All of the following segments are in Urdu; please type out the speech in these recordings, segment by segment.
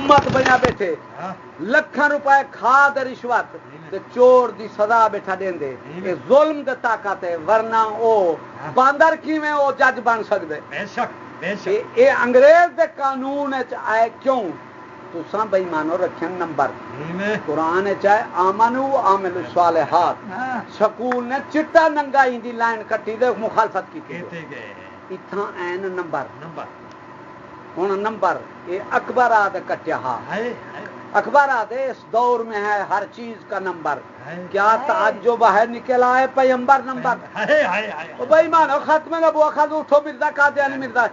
امت بنیا بیٹھے لکھاں روپے کھا دے رشوت تے چور دی سزا بیٹھا دین دے اے ظلم دے طاقت ہے ورنہ او باندر کیویں او جج بن سکدے بے شک اے انگریز دے قانون وچ آئے کیوں تساں بے ایمانو رکھن نمبر قرآن چاہے آمنو عامل الصالحات سکول نے چٹا ننگا دی لائن کٹی دے مخالفت کی اتھاں این نمبر ہن نمبر یہ اخبارات کٹیا ہا اخبارات اس دور میں ہے ہر چیز کا نمبر کیا تعجب ہے نکل آئے پیغمبر نمبر بھائی مانو ختم نبوت خود اٹھو مرزا قادیانی مرزا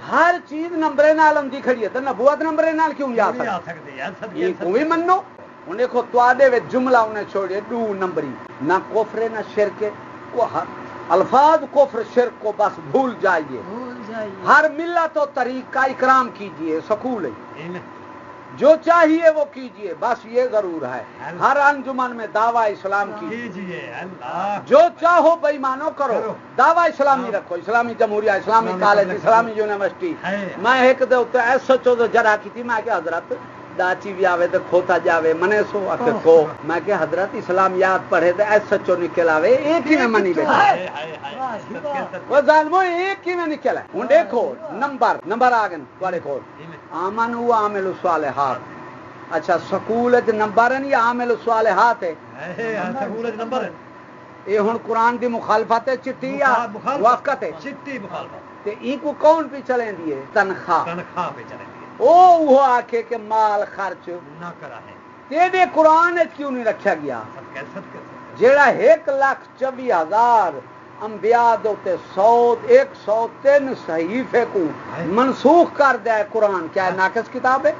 ہر چیز نمبرے نال اندی کھڑی ہے تے نبوت نمبرے نال کیوں جا سکتی یہ کوئی منو ہن دیکھو تواڈے وچ جملہ انہیں چھوڑے دو نمبری نہ کفر نہ شرک وہ الفاظ کفر شرک کو بس بھول جائیے ہر ملت و طریق کا اکرام کیجئے سکول ہے جو چاہیے وہ کیجئے بس یہ ضرور ہے ہر انجمن میں دعویٰ اسلام کیجئے جو چاہو بے ایمانو کرو دعویٰ اسلامی رکھو اسلامی جمہوریہ اسلامی کالج اسلامی یونیورسٹی میں ایک دے اوتے ایس ایچ او جرا کی تھی میں کہ حضرت ڈاچی بھی آوے تو کھوتا جاوے منے سو آکے کو میں کہ حضرت اسلامیات پڑھے تو ایس ایچ او نکل آوے ایک ہی میں منی بیٹھا وہ ظالمو ایک ہی میں نکل ہے ہن دیکھو نمبر آگن تواڈے کول آمن و عامل الصالحات اچھا سکول وچ نمبر ہے یا عامل الصالحات ہے سکول وچ نمبر ہے یہ ہن قرآن دی مخالفت ہے چٹھی یا موافقت ہے چٹھی مخالفت تے ای کو کون پہ چلیں دیے تنخواہ پہ چلیں دیے وہ آکھے کہ مال خرچ نہ کرا ہے تیرے قرآن کیوں نہیں رکھا گیا جیڑا 1,24,000 انبیاء دوتے 103 صحیفے کو منسوخ کر دیا ہے قرآن کیا ہے ناقص کتاب ہے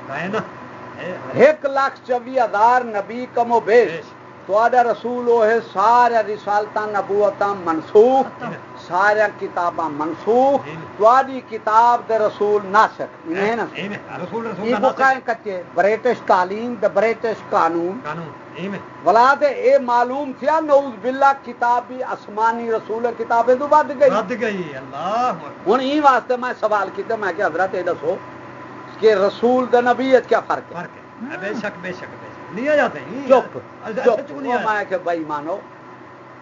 1,24,000 نبی کم و بیش تو آدھا رسول وہ ہے سارے رسالتاں نبوتاں منسوخ سارے کتاباں منسوخ تو آدھی کتاب دے رسول ناسخ انہیں نا یہ بقائیں کچے بریٹش تعلیم دے بریٹش قانون ولاد اے معلوم تھیا نعوذ باللہ کتاب بھی آسمانی رسول کتابیں تو بد گئی اللہ ہن ای واسطے میں سوال کیتے میں کہ حضرت یہ دسو کہ رسول دے نبی کیا فرق ہے بے شک نہیں آ جاتے چپ میں کہ بھائی مانو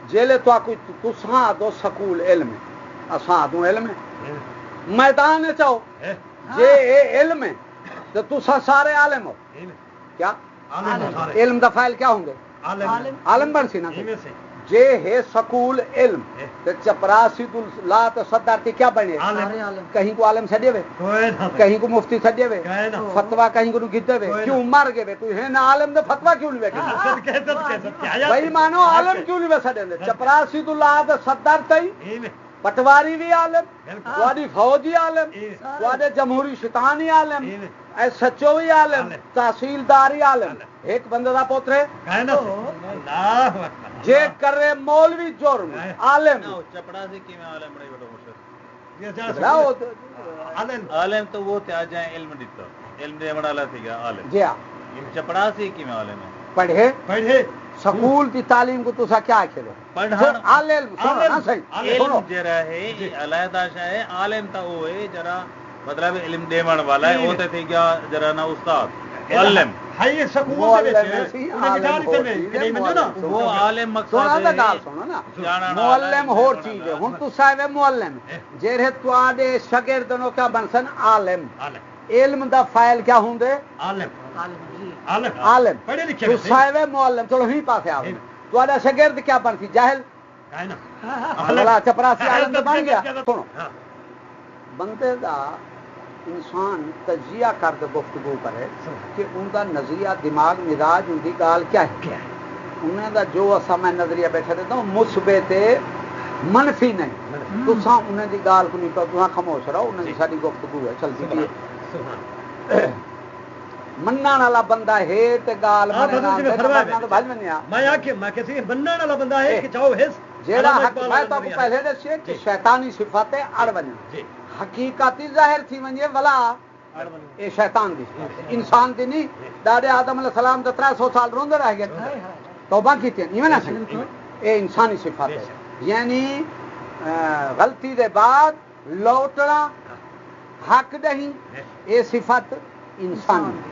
جیلے تو کوئی تساں دو سکول علم ہے اساں دو علم ہے میدان چاہو جے اے علم ہے تو تساں سارے عالم ہو کیا علم دا فائل کیا ہوں گے عالم بن سی نا جے ہے سکول علم تے چپراسی تو لا تو صدر کیا بنے کہیں کو عالم چھڈے وے کہیں کو مفتی چھڈے وے فتوا کہیں کو گدے وے کیوں مر گئے کوئی ہے نا عالم دے فتوا کیوں نہیں وے بھائی مانو عالم کیوں نہیں وے چھڈے چپراسی تو لا تو صدر تئی پٹواری بھی عالم تواڈی فوجی عالم تواڈے جمہوری شیطانی عالم ایس ایچ او بھی عالم تحصیلداری عالم ایک بندے دا پوترے جے کرے مولوی جرم عالم چپڑاسی کی میں عالم بڑی بڑا عالم تو وہ تھا جائیں علم دیتا علم دے والا تھی گا عالم جی ہاں چپڑاسی کی میں عالم ہے پڑھے سکول کی تعلیم کو تسا کیا کھلو پڑھان عالم سنو نا صحیح علم جرا ہے علیحدہ ہے عالم تا وہ ہے جرا مطلب علم دیوان والا ہے وہ تے تھی گیا جرا نا استاد علم ہے سکول دے وچ وہ عالم مقصد ہے سنو نا معلم ہور چیز ہے ہن تسا ہے معلم جڑے تواڈے شاگرد نو کیا بنسن عالم علم دا فائل کیا ہوندے عالم پڑھے لکھے تسا ہے معلم چلو ہی پاسے آو تواڈا شاگرد کیا بنسی جاہل اللہ چپراسی عالم بن گیا سنو بندے دا انسان تجزیہ کر کے گفتگو کرے کہ ان کا نظریہ دماغ مزاج ان کی گال کیا ہے انہیں دا جو اصا میں نظریہ بیٹھا دیتا ہوں مثبت منفی نہیں تو انہیں دی گال کو نہیں پا خاموش رہو انہیں دی ساری گفتگو ہے چلتی ہے منن والا بندہ ہے تے گال میں کسی منن والا بندہ ہے کہ چاہو ہے جیڑا حق میں تو پہلے دسیا کہ شیطانی صفات اڑ ونجن حقیقتی ظاہر تھی ونجے ولا اے شیطان دی انسان دی نہیں ڈاڈے آدم علیہ السلام تے 300 سال روندے رہ گئے توبہ کیتی ایویں نہ اے انسانی صفات ہے یعنی غلطی دے بعد لوٹنا حق نہیں اے صفت انسانی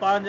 5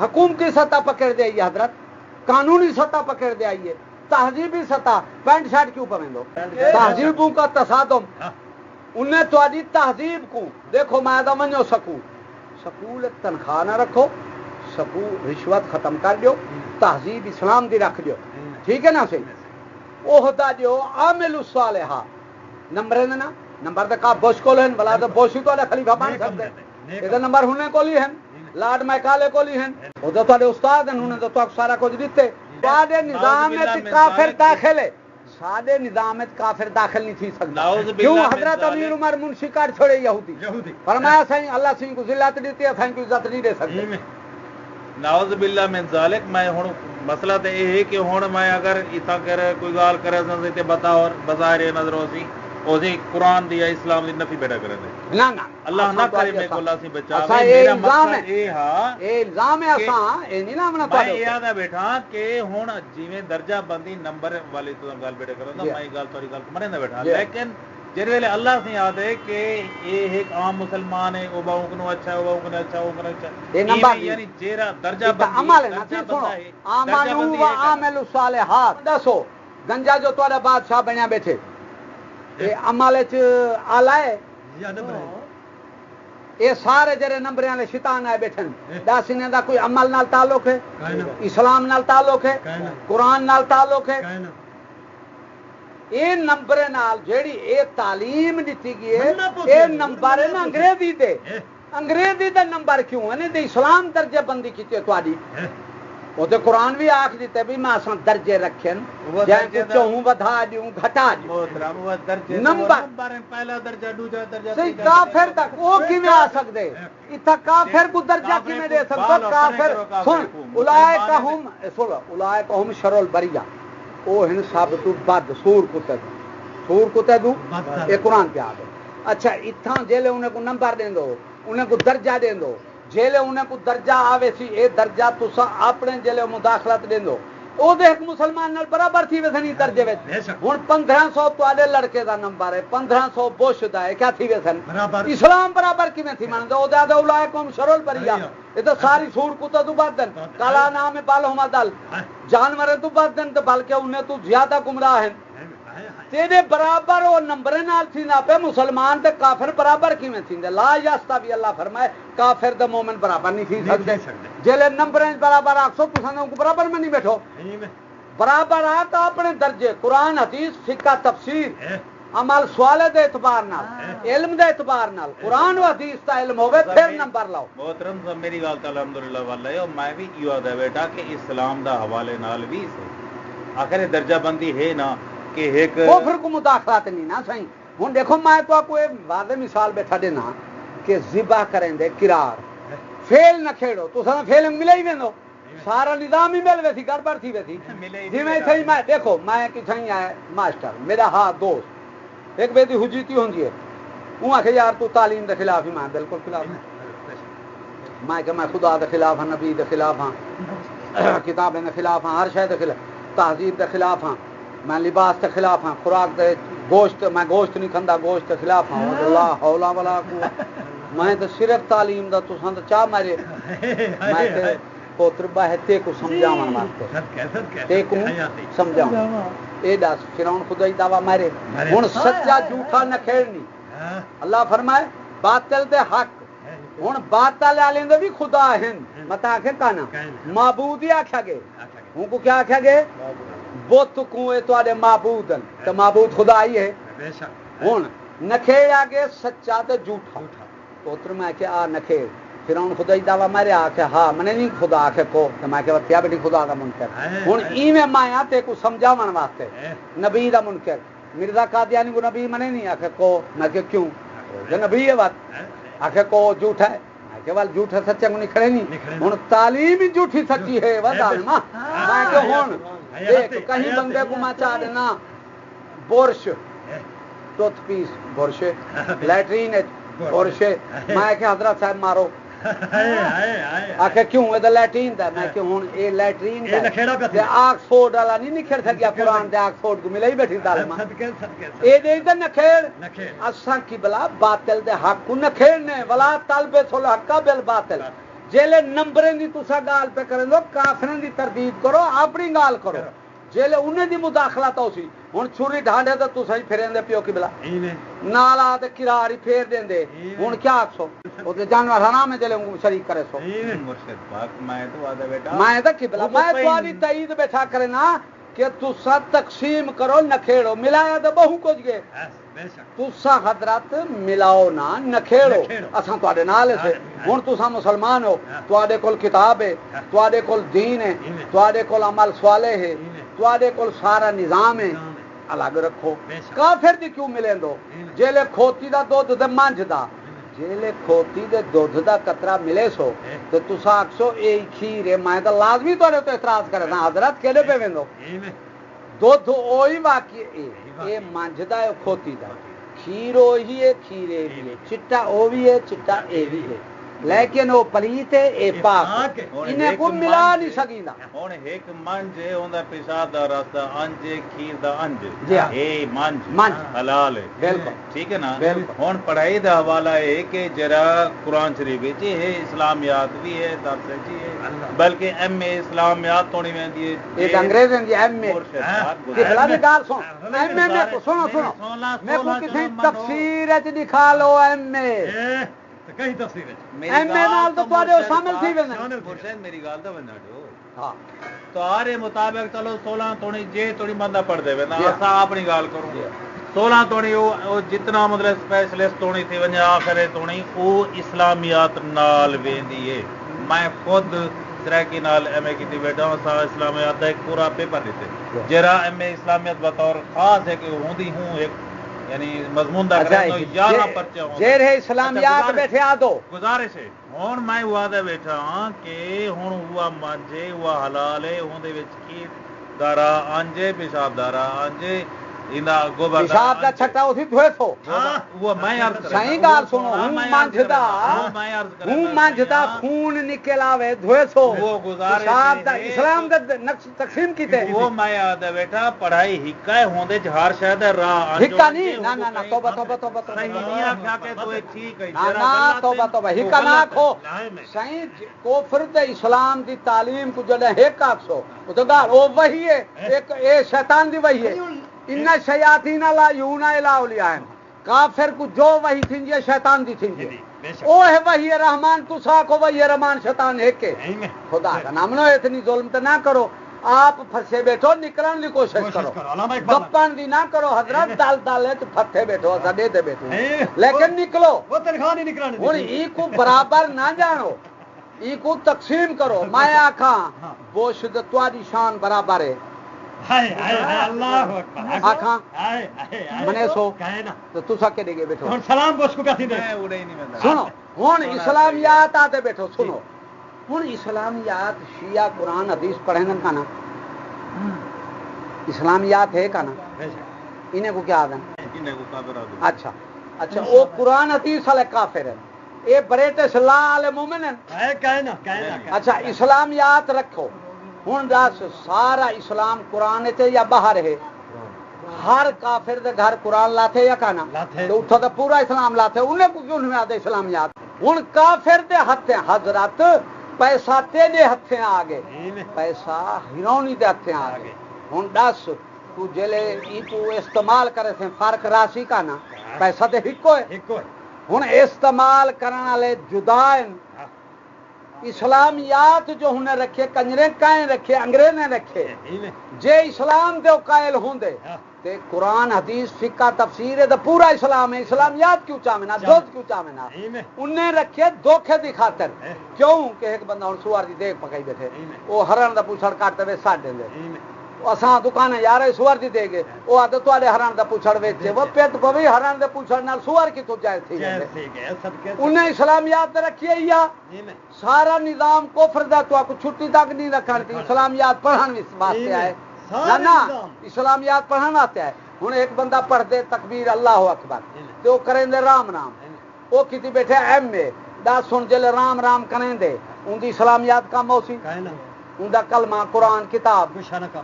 حکومتی سطح پکڑ دے آئیے حضرت، قانونی سطح پکڑ دے آئیے، تہذیبی سطح پینٹ شرٹ کیوں پہن دو؟ تہذیبوں کا تصادم انہیں تھوڑی تہذیب کو دیکھو میں تو منو سکول تنخواہ نہ رکھو، سکول رشوت ختم کر دیو، تہذیب اسلام دی رکھ دیو، ٹھیک ہے نا صحیح؟ عہدہ دیو عامل الصالحات، نمبر نا نمبر تو کا بوش کو لین بلا تو بوشی تو خلیفہ بن سکتے، یہ نمبر ہونے کو لی ہیں، لارڈ میکالے کو لی ہیں، وہ تو تھوڑے استاد ہیں، انہوں نے تو سارا کچھ دیتے۔ سارے نظام کافر داخل ہے، سارے نظام کافر داخل نہیں تھی سکتا، کیوں؟ حضرت امیر عمر منشی کاٹ چھوڑے یہودی، فرمایا سائیں اللہ سنگھ کو ذلت دیتی ہے، سائیں کو عزت نہیں دے سکتے۔ نعوذ باللہ من ذالک۔ میں ہن مسئلہ تو یہ ہے کہ ہن میں اگر اتنا کر کوئی گال کرے تے بتا اور بظاہر نظروں سی اوزی قرآن دی یا اسلام دی نفی بیٹا کرے نہ نہ اللہ نہ کرے میں کو اللہ سی بچا میرا مقصد اے ہا اے الزام ہے اساں اے نہیں نہ میں یاد ہے بیٹھا کہ ہن جویں درجہ بندی نمبر والی تو گل بیٹا کردا میں گل تاری گل مرے نہ بیٹھا، لیکن جس ویلے اللہ سے یاد ہے کہ یہ ایک عام مسلمان ہے، او باؤں کو اچھا ہے، او باؤں کو اچھا، او کو اچھا، یہ نمبر یعنی جیرا درجہ بندی عمل ہے نا، سنو آمنو و عامل الصالحات۔ دسو گنجا جو تہاڈا بادشاہ بنیا بیٹھے یہ عمل وچ آلہ ہے یا نمبر یہ سارے جڑے نمبر والے شیطان آئے بیٹھے دس انہاں دا کوئی عمل نال تعلق ہے، اسلام نال تعلق ہے، قرآن نال تعلق ہے؟ یہ نمبر نال جیڑی اے تعلیم دیتی گئی ہے اے نمبر ہے نا انگریزی دے، انگریزی دا نمبر کیوں ہے نہیں اسلام درجے بندی کیتی ہے تہاڈی؟ وہ تو قرآن بھی آکھ دیتے بھی میں اساں درجے رکھن جائیں کو چاہوں ودھا دیوں گھٹا دیوں نمبر پہلا درجہ دوسرا درجہ صحیح کافر تک وہ کیویں آ سکدے اتھا کافر کو درجہ کیویں دے سکدا؟ کافر سن اولئک ہم شر البریہ، او ہن سب تو بد سور کتے دو یہ قرآن پہ آ گئے۔ اچھا اتھاں جیلے انہیں کو نمبر دیں دو، انہیں کو درجہ دیں دو، جیلے انہیں کو درجہ آوے سی اے درجہ تسا اپنے جیلے مداخلت دیں دو، او دے ایک مسلمان نال برابر تھی ویسے نہیں درجے وچ۔ ہن 1500 تواڈے لڑکے دا نمبر ہے، 1500 بوش دا ہے، کیا تھی ویسے اسلام برابر کیویں تھی من دے؟ او دے اولئک ہم شر البریہ، یہ تو ساری سور کتے تو بد دن، کالا نام ہے بالہما دل، جانور تو بد دن تے بلکہ انہیں تو زیادہ گمراہ ہیں۔ تیرے برابر وہ نمبر نال تھی نہ پہ مسلمان تے کافر برابر کیویں تھیندے؟ لا یستوی اللہ فرمائے کافر تے مومن برابر نہیں تھی سکدے، جلے نمبر برابر آکھو تساں کو برابر میں نہیں بیٹھو، برابر آ تو اپنے درجے قرآن حدیث فقہ تفسیر عمل سوال دے اعتبار نال علم دے اعتبار نال قرآن و حدیث دا علم ہوے پھر نمبر لاؤ۔ محترم صاحب میری گل تے الحمدللہ واللہ ہے، میں بھی یاد ہے بیٹا کہ اسلام دا حوالے نال بھی آخر درجہ بندی ہے نا کہ ایک کفر کو مداخلات نہیں نا صحیح۔ ہن دیکھو میں تو کوئی واضح مثال بیٹھا دینا کہ ذبح کریں دے قرار فیل نہ کھیڑو تو سن فیل ملے ہی ویندو، سارا نظام ہی مل ویسی گڑبڑ تھی ویسی جی میں صحیح۔ میں دیکھو میں کتھیں آیا ماسٹر میرا ہاں دوست ایک بیٹی حجیتی ہوندی ہے، وہ آخے یار تو تعلیم دے خلاف ہی، میں بالکل خلاف ہوں، میں کہ میں خدا دے خلاف ہاں، نبی دے خلاف ہاں، کتابیں دے خلاف ہاں، ہر شے دے خلاف، تہذیب دے خلاف ہاں، میں لباس کے خلاف ہاں، خوراک دے گوشت میں گوشت نہیں کھندا گوشت کے خلاف ہاں، اللہ حول ولا قوت، میں تو صرف تعلیم دا تساں تے چاہ مارے، میں تے پوتر باہے تے کو سمجھاون واسطے تے کو سمجھاون اے دس فرعون خدائی دعویٰ مارے ہن سچا جھوٹا نہ کھیڑنی۔ اللہ فرمائے باطل دے حق، ہن باطل والے دے بھی خدا ہیں مت آکھے کانا معبود ہی آکھیا گئے، ان کو کیا آکھیا گئے؟ بت کو تے معبود ہیں تو معبود خدا ہی ہے۔ ہوں نکھیڑا گے سچا تو جھوٹا، پوتر میں کہ آ نکھیڑ فرعون خدا ہی دعویٰ مارے آکھے ہاں منے نہیں خدا آکھے کو تو میں کہ وتیا بیٹی خدا دا منکر، ہن ایویں مایا تے کو سمجھاون واسطے نبی دا منکر مرزا قادیانی کو نبی منے نہیں آکھے کو، میں کہ کیوں کہ نبی ہے بات آکھے کو جھوٹا ہے، میں کہ وال جھوٹا سچے کو نہیں کھڑے نہیں، ہن تعلیم ہی جھوٹی سچی ہے وا ظالما، میں کہ ہن دیکھ کہیں بندے کو میں چاہ دینا برش ٹوتھ پیس برش لیٹرین برش، میں کہ حضرت صاحب مارو آخر کیوں یہ لیٹرین دا، میں کہ ہوں یہ لیٹرین دا آکسفورڈ والا نہیں نکھڑ سکیا قرآن دے آکسفورڈ کو ملے ہی بیٹھی ظالما، اے دے تے نکھڑ اساں کی بلا باطل دے حق کو نکھڑنے ولا طلب صلح کا بالباطل، جیلے نمبریں دی تسا گال پہ کریں دو کافرن دی تردید کرو اپنی گال کرو جیلے انہیں دی مداخلہ تو سی ہن چھری ڈھانڈے تو تسا ہی پھریں دے پیو کی بلا نالا تے کراری پھیر دیں دے ہن کیا آکسو او تے جانور حرام ہے جیلے ان کو شریک کرے سو مرشد پاک میں تو آدھا بیٹا میں تو قبلہ میں تو آدھی تائید بیٹھا کرے نا کہ تسا تقسیم کرو نکھیڑو ملایا تو بہو کچھ گئے تسا حضرت ملاؤ نا نکھیڑو اساں تواڈے نال سے ہن تسا مسلمان ہو تواڈے کول کتاب ہے تواڈے کول دین ہے تواڈے کول عمل صالح ہے تواڈے کول سارا نظام ہے الگ رکھو کافر دی کیوں ملیں دو جیلے کھوتی دا دودھ تے مانجھ دا جیلے کھوتی دے دودھ دا قطرہ ملے سو تو تسا آکسو اے کھیر ہے میں تو لازمی تواڈے تو اعتراض کرے نا حضرت کیڑے پہ ویندو دودھ اوہی واقعی اے مانجھدا ہے کھوتی دا کھیر اوہی ہے کھیرے بھی ہے چٹا او بھی ہے چٹا اے بھی ہے لیکن وہ پلیت ہے اے پاک انہیں کو ملا نہیں سکیندا ہن ایک منج ہے اوندا پیشاب دا راستہ انج کھیر دا انج اے منج حلال ہے بالکل ٹھیک ہے نا ہن پڑھائی دا حوالہ ہے کہ جرا قرآن شریف وچ ہے اسلامیات بھی ہے درس جی ہے بلکہ ایم اے اسلامیات تونی ویندی ہے ایک انگریز دی ایم اے کہ بلا دی گال سن ایم اے میں سنو میں کو کسی تفسیر وچ دکھا لو ایم اے کہیں تفسیر ہے ایم اے نال تو تواڈے شامل تھی ویندے مرشد میری گل تے ونڈا دیو ہاں تارے مطابق چلو 16 تونی جے تونی بندہ پڑھ دے نا اسا اپنی گل کروں 16 تونی او جتنا مطلب اسپیشلسٹ تونی تھی ونجا آخرے تونی او اسلامیات نال ویندی ہے میں خود تریکی نال ایم اے کیتی بیٹھا ہوں سا اسلامیات دا ایک پورا پیپر دیتے جرا ایم اے اسلامیات بطور خاص ہے کہ ہوندی ہوں ایک یعنی مضمون دا کرے تو 11 پرچے ہوں زیر اسلامیات بیٹھے آ دو گزارش ہے ہن میں ہوا دے بیٹھا ہاں کہ ہن ہوا مانجے ہوا حلال ہے اون دے وچ کی دارا انجے پیشاب دارا انجے ایندا گوبر پیشاب دا چھٹا اسی دھوے سو وہ میں عرض کرا صحیح گال سنو ہوں مانجھدا خون نکل آوے دھوے سو وہ گزارش پیشاب دا اسلام دا تقسیم کیتے وہ میں آدھا بیٹا پڑھائی ہکا ہوندے ہر شے دا راہ ہکا نہیں نا نا توبہ توبہ توبہ صحیح نہیں آکھیا کہ تو ٹھیک ہے نا توبہ توبہ ہکا نہ آکھو صحیح کفر تے اسلام دی تعلیم کو جڑے ہک آکھو او تو گال او وہی ہے ایک اے شیطان دی وہی ہے ان شیاطین لا یون الا اولیاء کافر کو جو وہی تھنجے شیطان دی تھنجے او ہے وہی رحمان تو سا کو وہی رحمان شیطان ہے کہ خدا کا نام نو اتنی ظلم تے نہ کرو آپ پھنسے بیٹھو نکلن دی کوشش کرو گپن دی نہ کرو حضرت دال دالے تو پھٹے بیٹھو اسا دے دے بیٹھو لیکن نکلو وہ تنخواہ نہیں نکلانی ہن ای کو برابر نہ جانو ای کو تقسیم کرو میں آکھاں بوشد تواڈی شان برابر ہے اللہ آکھاں منے سو تو تسا کے دے بیٹھو ہن سلام بوش کو کہتی دے سنو ہن اسلامیات آتے بیٹھو سنو ہن اسلامیات شیعہ قرآن حدیث پڑھیں کا نا اسلامیات ہے کا نا انہیں کو کیا آدھن اچھا اچھا وہ قرآن حدیث والے کافر ہیں اے بریٹش لا والے مومن ہیں اچھا اسلامیات رکھو ہوں دس سارا اسلام قرآن تے یا باہر ہے ہر کافر دے گھر قرآن لاتے یا کہنا تو اتھا تو پورا اسلام لاتے انہیں کو کیوں نہیں آتے اسلامیات ہوں کافر دے ہتھیں حضرت پیسہ تیرے ہتھیں آگے پیسہ ہرونی دے ہتھیں آگے ہوں دس تو جلے ای تو استعمال کرے تھے فرق راسی کا نا پیسہ تے ہکو ہے ہوں استعمال کرنے والے جدائیں اسلامیات جو انہیں رکھے کنجرے کائیں رکھے انگریزیں رکھے جے اسلام دے قائل ہوندے تے قرآن حدیث فقہ تفسیر ہے تو پورا اسلام ہے اسلامیات کیوں چاہمنا دوست کیوں چاہمنا انہیں رکھے دھوکے دی خاطر کیوں کہ ایک بندہ ہن سوار دی دیکھ پکائی بیٹھے وہ ہرن دا پوچھڑ کاٹتے ہوئے ساڑھ دیں دے اساں دکان یار سوار دی دے گے وہ آدھے تواڈے ہرن دا پوچھڑ ویچے وہ پیٹ پوی ہرن دے پوچھڑ نال سوار کی تو جائز تھی انہیں اسلامیات رکھیے یا سارا نظام کفر دا تو کو چھٹی تک نہیں رکھن تھی اسلامیات پڑھن واسطے آئے نا اسلامیات پڑھن واسطے آئے ہن ایک بندہ پڑھ دے تکبیر اللہ اکبر تے او کریں دے رام رام او کیتی بیٹھے ایم اے دا سن جلے رام رام کریں دے ان دی اسلامیات کم ہو سی اوندا کلمہ قرآن کتاب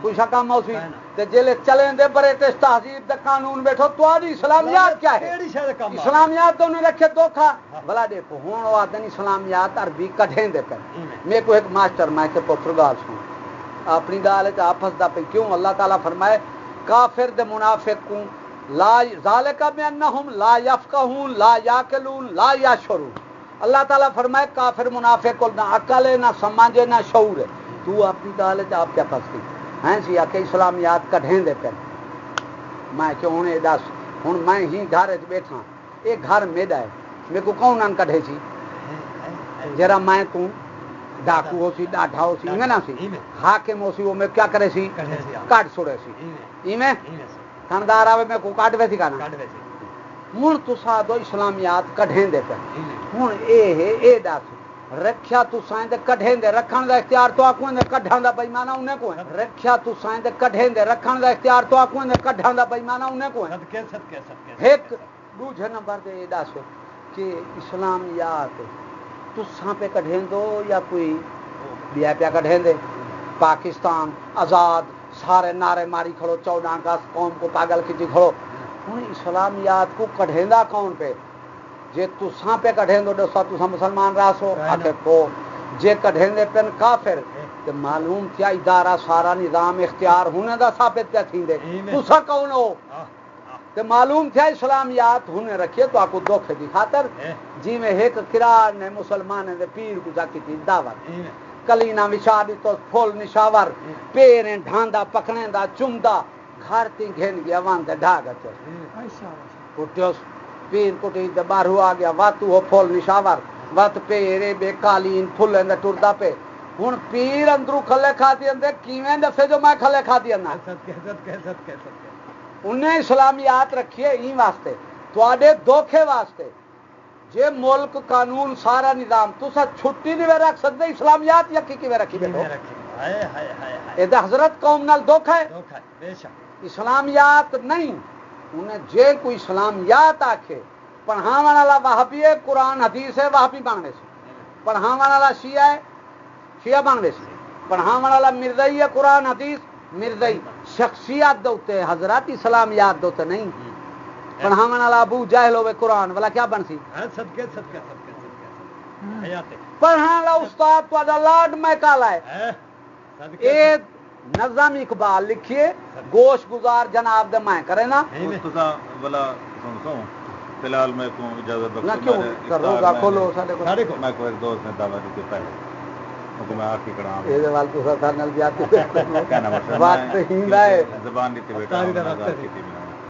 کچھ کم ہو سی تے جلے چلیں دے برٹش تہذیب دے قانون بیٹھو تو آدھی اسلامیات کیا ہے اسلامیات تو انہیں رکھے دھوکھا بلا دیکھو ہون آدھن اسلامیات عربی کٹھیں دے پر میں کو ایک ماسٹر میں کے پتر گال سن اپنی گال ہے آپ ہسدا پہ کیوں اللہ تعالیٰ فرمائے کافر دے منافق کو لا ذالک بانہم لا یفقہون لا یاکلون لا یشعرون اللہ تعالیٰ فرمائے کافر منافق کو نہ عقل ہے نہ سمجھ ہے نہ شعور ہے تو اپنی گال ہے آپ کیا پھنس گئی ہیں سی آ کے اسلامیات کٹھیں دے پہ میں کہ انہیں دس ہوں میں ہی گھر بیٹھا یہ گھر میرا ہے میرے کو کون ان کٹھے سی جرا میں تو ڈاکو ہو سی ڈاٹا ہو سی نا سی حاکم ہو سی وہ میں کیا کرے سی کٹ چھوڑے سی ایویں تھندار آوے میں کو کٹ وے سی کہنا ہوں تسا دو اسلامیات کٹھیں دے پہ ہوں اے دس رکھیا تو سائیں دے کڈھیں دے رکھن دا اختیار تو آکوں دے کڈھاں دا بے ایمانہ انہیں کو ہے رکھیا تو سائیں دے کڈھیں دے رکھن دا اختیار تو آکوں دے کڈھاں دا بے ایمانہ انہیں کو ہے صدقے ایک دوجھے نمبر دے دس کہ اسلامیات تساں پہ کڈھیں دو یا کوئی بیا پیا کڈھیں دے پاکستان آزاد سارے نعرے ماری کھڑو 14 اگست قوم کو پاگل کیتی کھڑو ہن اسلامیات کو کڈھیں دا کون پہ جے تساں پہ کڈھیں دو دسا تساں مسلمان راسو آخر کو جے کڈھیں دے پن کافر تے معلوم کیا ادارہ سارا نظام اختیار ہونے دا ثابت کیا تھیندے تساں کون ہو تے معلوم تھیا اسلامیات ہونے رکھیے تو آپ کو دکھ دی خاطر جی میں ایک کرار نے مسلمان دے پیر کو جا کی تھی دعوت کلینا وچھا دی تو پھول نشاور پیریں ڈھاندا پکڑیں دا چمدا گھر تی گھن گیا وان تے ڈھاگ اچھا پٹیوس پیر کٹی تے باہر آ گیا وات وہ پھول نشاور وات پیرے بے قالین پھلیں دے ٹردا پہ ہن پیر اندرو کھلے کھاتی اندے کیویں دفے جو میں کھلے کھاتی اندے انہیں اسلامیات رکھیے ہی واسطے تواڈے دھوکھے واسطے جے ملک قانون سارا نظام تسا چھٹی نہیں رکھ سکتے اسلامیات یا کی رکھی بیٹھو اے حضرت قوم نال دھوکھا ہے اسلامیات نہیں انہیں جے کوئی اسلامیات آکھے پڑھاون والا وہابی ہے قرآن حدیث ہے وہابی بننے سے پڑھاون والا شیعہ ہے شیعہ بننے سے پڑھاون والا مرزائی ہے قرآن حدیث مرزائی شخصیت دوتے حضرات اسلامیات دوتے نہیں پڑھاون والا ابو جاہل ہوئے قرآن والا کیا بن سی پڑھاون والا استاد تو لاڈ میں کالا ہے اے نظم اقبال لکھیے گوش گزار جناب دے میں کرے نا فی الحال میں کو اجازت نہ کیوں کرو گا کھولو ساڈے کو میں کو ایک دوست نے دعوت دی پہلے میں آ کے کڑا اے وال تو سر نال بیاتی کہنا مطلب بات ہی ہے زبان دی تے بیٹا